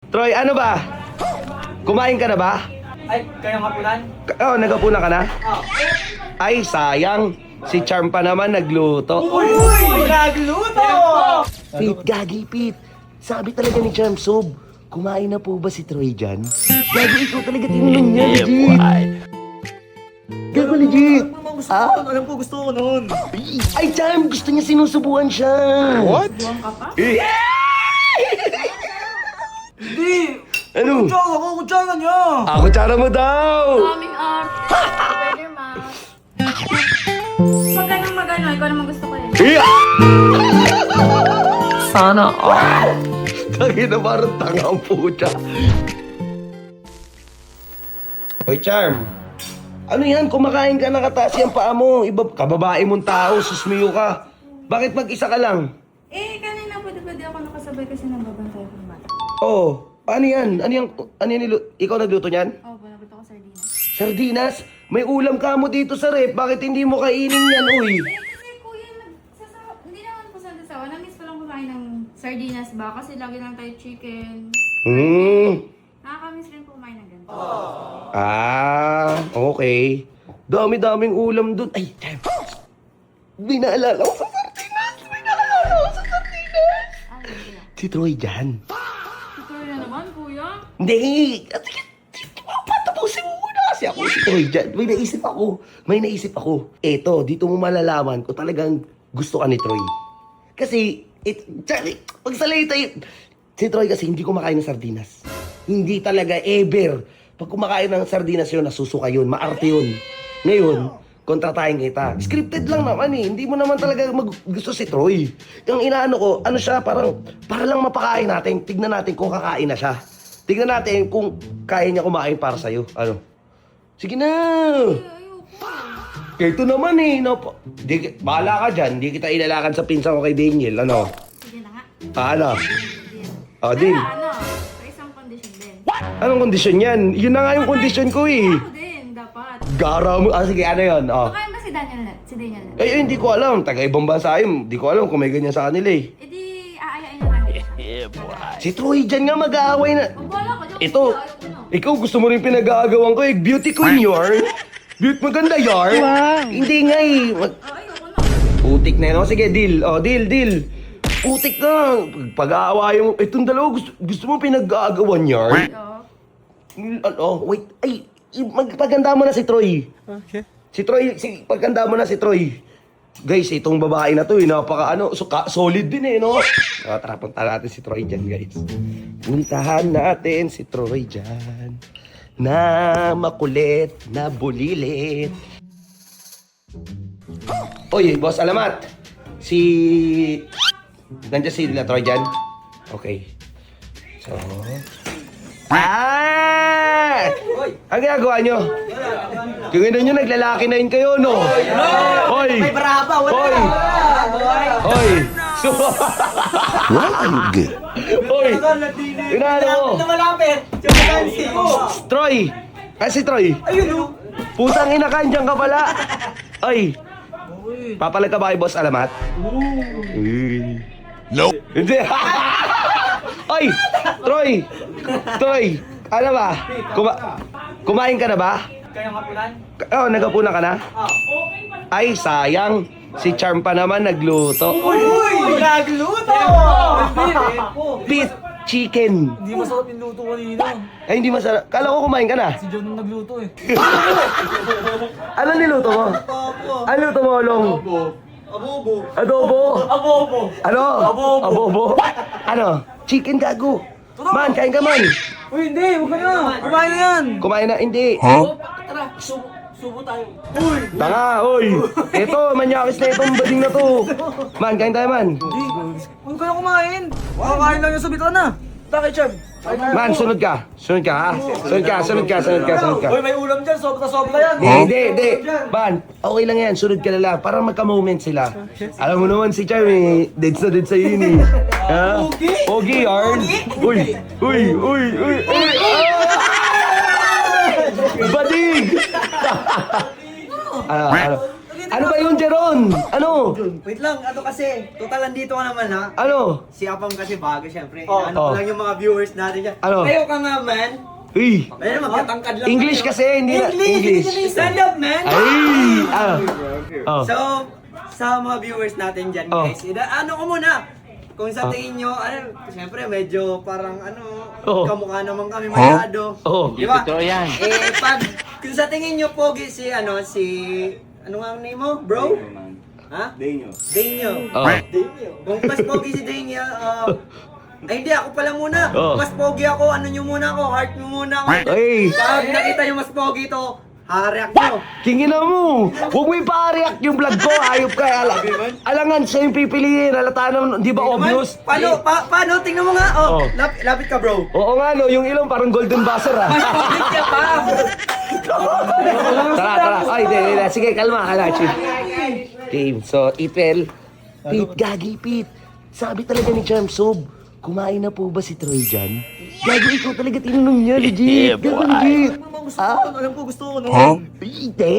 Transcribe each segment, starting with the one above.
Troy, ano ba? Kumain ka na ba? Ay, kayong hapunan? Oo, nagapuna ka na? Oo. Ay, sayang. Si Charm pa naman nagluto. Uy! Nagluto! Pete, gagi, Pete. Sabi talaga ni Charm Sob, kumain na po ba si Troy dyan? Gagi, ikaw talaga tinanong niya, legit. Gago, legit. Alam ko gusto ko noon. Ay, Charm, gusto niya sinusubuan siya. What? Hindi! Ano? Kutsara ko, kutsara niya! Ako, tsara mo daw. Kaming art. Pwede, ma. Pag ganun magano, ikaw naman gusto ko eh. Sana all. Tagi na parang tanga ang puta. Hoy, Charm. Ano yan? Kumakain ka nakataas yung paa mo. Iba, kababae mong tao, susmiyo ka. Bakit mag-isa ka lang? Eh, kanina pwede ako nakasabay kasi nababantay ko ng bata. Oh, paano yan? Ano yan ikaw nagluto niyan? Oo, panagot ako sardinas. Sardinas? May ulam ka mo dito sa rep. Bakit hindi mo kainin yan, uy? Eh, kasi kuya, hindi naman po sa sasawa. Na-miss ko lang kumain ng sardinas ba? Kasi lagi lang tayo chicken. Nakakamiss rin po kumain ng ganito. Okay. Dami-daming ulam dun. Ay, damn. May naalala ko sa sardinas. Ah, hindi lang. Si Troy dyan. Tutor na naman, kuya. Hindi. Patapusin mo muna kasi ako si Troy dyan. May naisip ako. Eto, dito mo malalaman kung talagang gusto ka ni Troy. Kasi, pagsalay tayo. Si Troy kasi hindi kumakain ng sardinas. Hindi talaga ever. Pag kumakain ng sardinas yun, nasusuka yun, maarte yun. Ngayon, kontratahin kita. Scripted lang naman eh. Hindi mo naman talaga gusto si Troy. Yung inaano ko, ano siya, para lang mapakain natin. Tignan natin kung kakain na siya. Tignan natin kung kaya niya kumain para sa'yo. Ano? Sige na! Ito naman eh. No, bahala ka dyan. Hindi kita ilalakan sa pinsan ko kay Daniel. Ano? Sige na nga. Ano? Oh, Pero Din. ano, sa isang condition din. Anong kondisyon yan? Yun na nga yung kondisyon ko eh. Ako din, dapat. Gara mo. Sige, ano yun? Oh. Baka ba si Daniel na? Si Daniel na? Hindi ko alam. Taga-ibang bansa yun. Hindi ko alam kung may ganyan sa kanila eh. E di, aayain na lang siya. Si Troy dyan nga mag-aaway na. Wala ka dyan. Ito, Ayaw ko na. ikaw gusto mo rin pinag-aagawan ko eh. Beauty queen yarn. Beauty maganda yarn. Hindi nga eh. Ayoko na. Putik na yun. O, sige, deal. O, deal. Putik na. Pag-aaway mo. Itong dalawa gusto mo pinag-aagawan yarn. Wait. Ay, magpaganda mo na si Troy. Okay. Si Troy, pagkanda mo na si Troy. Guys, itong babae na to, solid din eh, no? Tara, punta natin si Troy dyan, guys. Puntahan natin si Troy dyan. Na makulit, na bulilit. Oy, boss, alamat. Nandiyan si Troy dyan? Okay. So... Ang ginagawa nyo? Yung ina nyo, naglalaki na yun kayo, no? Hoy! May baraba, wala! Hoy! Hoy! Inaano mo? Malapit! Chumagansi ko! Troy! Si Troy! Ayun o! Pusang ina ka, andyan ka pala! Ay! Papalag ka ba kay Boss Alamat? No! Hindi! Ay! Troy! Ano ba? Kumain ka na ba? Kayong hapunan? Oo, nagapuna ka na? Oo. Ay, sayang. Si Charm pa naman nagluto. Uy! Nagluto! Beef chicken. Hindi masarap yung luto kanina. Ay, hindi masarap. Kala ko kumain ka na. Si John ang nagluto eh. Ano niluto mo? Ano niluto mo, Long? Abobo. Adobo? Abobo. Ano? Abobo. Abobo? Ano? Chicken gago. Man, kain ka man. Uy, hindi! Huwag ka na! Kumain na yan! Kumain na, hindi. Tara, subo tayo. Uy! Tanga, oy. Ito, manyakis na itong bading na to. Man, kain tayo, man. Hindi! Huwag ka na kumain! Kakain lang yung sa bituan na! Bakit, Chab? Man, sunod ka. Sunod ka, ha? Sunod ka. Uy, may ulam dyan! Sobra yan! Hindi. Man, okay lang yan. Sunod ka na lang. Para magka-moment sila. Alam mo naman si Charm eh. Dead sa yun eh. Ha? Pogi, Arn. Uy. Bading! Ano? Ano ba yun, Jeron? Ano? Wait lang, ano kasi, total nandito ka naman ha. Ano? Si Apam kasi bago syempre. Oh. Ano ko lang yung mga viewers natin dyan. Ano? Kayo ka nga man. Uy! Ayun, magkatangkad lang. English kayo. kasi, hindi na. English. Stand up, man! Ay! Ah. Oh. So, sa mga viewers natin dyan, Oh. guys, ano ko muna? Kung sa tingin nyo, ano, siyempre medyo parang Oh. kamukha naman kami masyado. Oh. Di ba? Totoo yan. Kung sa tingin nyo, pogi ano nga ang name mo, bro? Ha? Denyo. Oh. Kung mas pogi si Denyo, ay hindi, ako pala muna. Oh. Mas pogi ako, ano nyo muna ako, heart nyo muna ako. Ay! Pag nakita nyo mas pogi to, hareak nyo. Kingin na mo! Huwag mo ipa-react yung vlog ko, ayop ka. Alangan, siya yung pipiliin. Halata naman, di ba obvious? Paano? Tingnan mo nga. Oh. Lapit ka, bro. Oo nga no, yung ilong parang golden buzzer ah. Mas pogi ka pa. Tara. Ay, di. Sige, kalma. Chief. Game. So, Ipel. Pete, gagi, Pete. Sabi talaga ni Charm Sob, kumain na po ba si Troy dyan? Gagi, ikaw talaga tinanong niya, legit. Gago, legit. Alam ko, gusto ko. Hindi.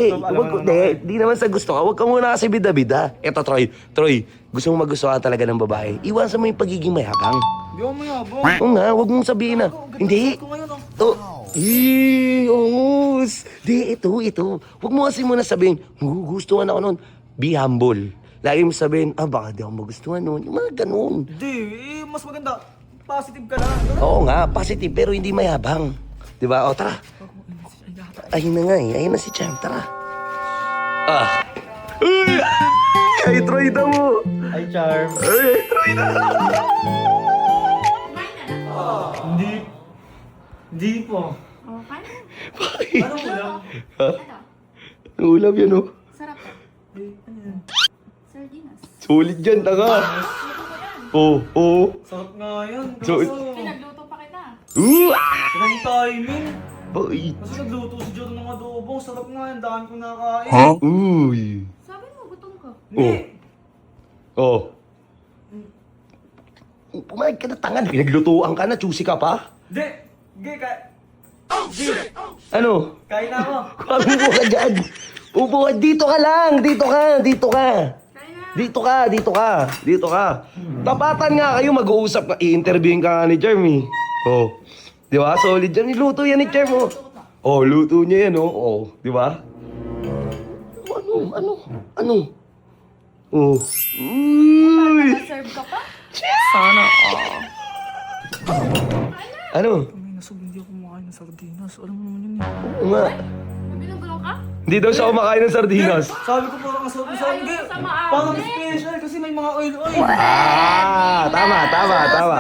Hindi naman sa gusto ka. Huwag ka muna kasi bida-bida. Eto, Troy. Troy, gusto mong magustuhan talaga ng babae. Iwasan mo yung pagiging mayabang. Hindi ako mayabang. Oo nga, huwag mong sabihin na. Hindi. Ko ngayon, Oh. Ongus. Di, ito. Huwag mo kasi muna sabihin, gustuhan ako nun. Be humble. Lagi mo sabihin, baka di ako magustuhan nun. Yung mga ganun. Hindi, mas maganda. Positive ka lang. Oo nga, positive, pero hindi mayabang. Di ba? O, tara. Ayun na nga eh. Ayun na si Cham. Tara. Uy! Kay Troy daw mo. Ay, Charm. Ay, Troy na. Kumain na na. Hindi po. Oh, kain na. Bakit? Ano mo lang? Ha? Ito, Ang ulam yan, oh. sarap to. Sardinas. Sulit dyan, tanga. Luto ko yan. Oo. Sarap nga yan. So- Pinagluto pa kita. Sarang timing. Boy. Kasi nagluto si Jordan ng adobo. Sarap nga yan. Daan ko nakain. Uy. Sabi mo, gutom ka. Oh. Oh. Pumayag ka na, tanga. Pinaglutuan ka na, choosy ka pa. Hindi. Ano? Kain na ako. Upo ka dyan. Upo ka. Dito ka lang. Dito ka. Kain na. Dito ka. Tapatan nga kayo, mag-uusap ka. I-interviewin ka nga ni Jeremy. Oh. Di ba? Solid yan. Niluto yan ni Jeremy. Oh, luto niya yan, oh. Oh. Di ba? Ano? Oh. Uy. Serve ka pa? Sana. Ano? May nasog, hindi ako kumakain ng sardinas. Alam mo naman yun eh. Oo nga. Binubulong ka? Hindi daw siya kumakain ng sardinas. Sabi ko parang ang sarap sa Ay, hindi. ayaw ko sa maamin. Parang special kasi may mga oil. Tama.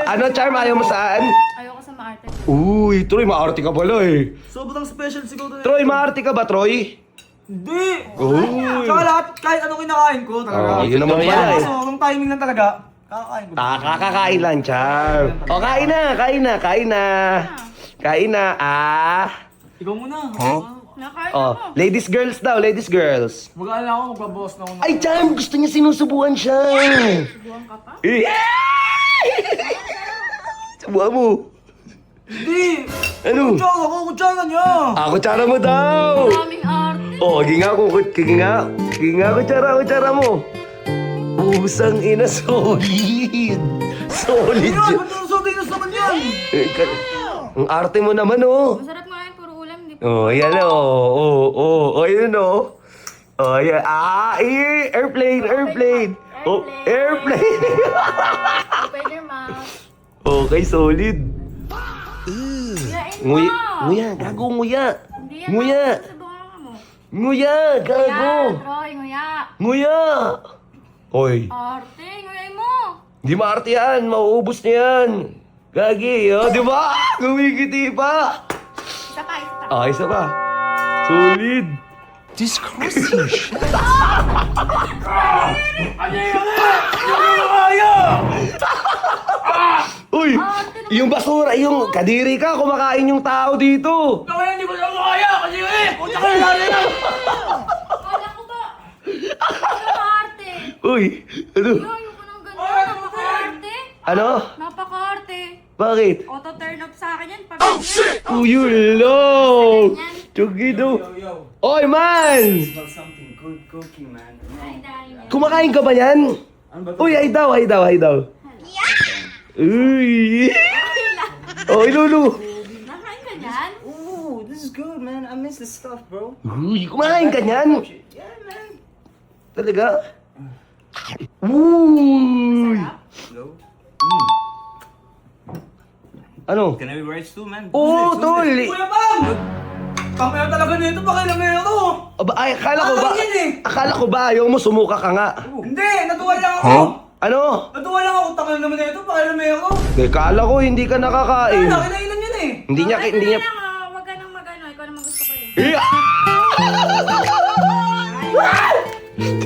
Ano, Charm? Ayaw mo saan? Ayoko sa maarte. Uy, Troy, maarte ka pala eh. Sobrang special siguro. Troy, maarte ka ba, Troy? Hindi. Uy. Saka lahat, kahit anong kinakain ko talaga. Oh, yun naman pala eh. Kaso, ang timing lang talaga, kakakain ko. Kakakain lang, Charm. O, kain na. Ikaw muna. Nakain Oh, ako. ladies girls. Mag-aala ako, magbabawas na ako. Ay, Charm, gusto niya sinusubuan siya. Subuhan ka pa? Eh. Subuhan mo. Hindi. Ano? Kutsara niya. Kutsara mo daw. Daming arte. Oh, kutsara mo. Pusang ina, solid. Solid. Yan, ba't yung sardinas naman yan? Ang arte mo naman, oh. Masarap nga yan, puro ulam. Hindi Oh, yan, oh, yun, oh. Oh, yan. Airplane. Oh, airplane. Open your mouth. Okay, solid. Yain mo. Nguya, gago, nguya. Hindi yan. Nguya. Subuhan mo. Nguya, gago. Nguya, Troy, nguya. Nguya. Oy, Arte, nguyain mo. di maarte yan. Mauubos niya yan. Gagi, oh, di ba? Gumigiti pa. Isa pa. Isa pa. Solid. Disgusting shit. Uy, yung basura, yung kadiri ka, kumakain yung tao dito. Kaya hindi ko siya makaya kasi kung tsaka yung lari lang. Kala ko ba? Ano arte? Uy, ano? Ayoko nang ganyan. Napaka-arte. Ano? Napaka-arte. Bakit? Auto-turn off sa akin yan. Pag Uy, yun lang. Chugi daw. Oy, man! Smell something good cooking, man. Ay, dahil yan. Kumakain ka ba yan? Ano ba to? Uy, ay daw. Uy! Oh, Lulu. Nakain ka dyan? Ooh, this is good, man. I miss this stuff, bro. Uy, kumakain ka niyan? Yeah, man. Talaga? Uy! Sarap? Hello? Ano? Can I be rice too, man? Oo, tol! Kuya Bang! Kamaya talaga nito, pakilamero to. Aba, ay, akala ko ba? Akin yan eh. Akala ko ba ayaw mo sumuka ka nga? Hindi, natuwa lang ako. Ano? Natuwa lang ako, takal naman nito, pakilamero. Kala ko hindi ka nakakain. Wala, kinainan yan eh. Hindi niya, Okay, hindi niya... na lang, oh. Huwag ka nang mag-ano. Ikaw naman gusto ko eh. Iya!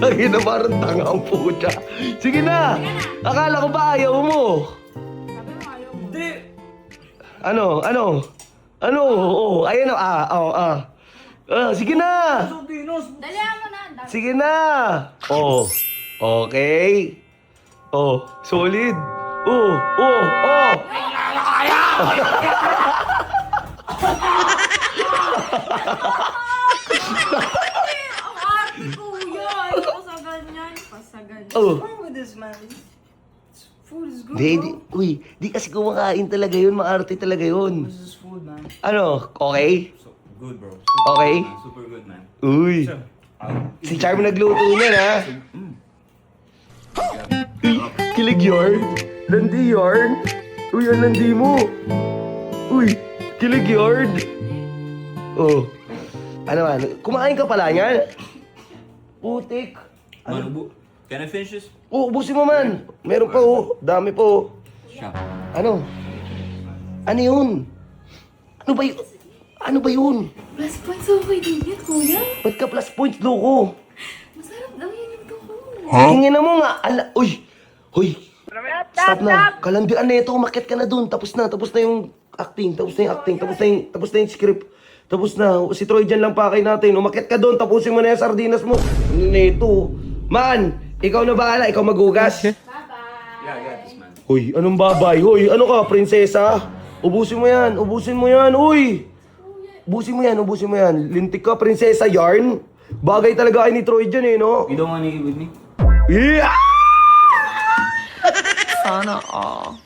Tangin na parang tanga ang puta. Sige na! Akala ko ba ayaw mo? Sabi mo ayaw mo. Hindi. Ano? Oh, ayan o. Sige na! Sotinos. Dalihan mo na. Dami. Sige na! Oh, okay. Oh, solid. Oh. Ang arte ko yan. Ayoko sa ganyan. Sa ganyan. Oh. What's wrong with this, man? This food is good, Di kasi kumakain talaga yun. Maarte talaga yun. This is food, man. Ano, okay? So good, bro. Okay. Man. Super good, man. Uy. Si Charm nagluto niyan, ha? Kilig yarn. Landi yarn. Uy, ang landi mo. Uy, kilig yarn. Oh. Ano man, kumain ka pala niyan? Putik. Man, can I finish this? Oh, ubusin mo man. Meron pa oh. Dami pa oh. Shop. Ano? Ano yun? Ano ba yun? Plus points okay din yan, kuya. Ba't ka plus points, loko? Masarap daw yan yung to ko. Tingin na mo nga. Uy! Hoy! Stop na. Kalandian na ito. Umakyat ka na dun. Tapos na yung acting. Tapos na yung script. Tapos na. Si Troy dyan lang pakay natin. Umakyat ka dun. Tapusin mo na yung sardinas mo. Ano na ito? Man! Ikaw na bahala. Ikaw maghugas. Bye-bye. Yeah, I got this, man. Hoy, anong babay? Hoy, ano ka, prinsesa? Ubusin mo yan. Uy! Ubusin mo yan. Lintik ka, prinsesa yarn. Bagay talaga kay ni Troy dyan eh, no? You don't want to eat with me? Yeah! Sana all.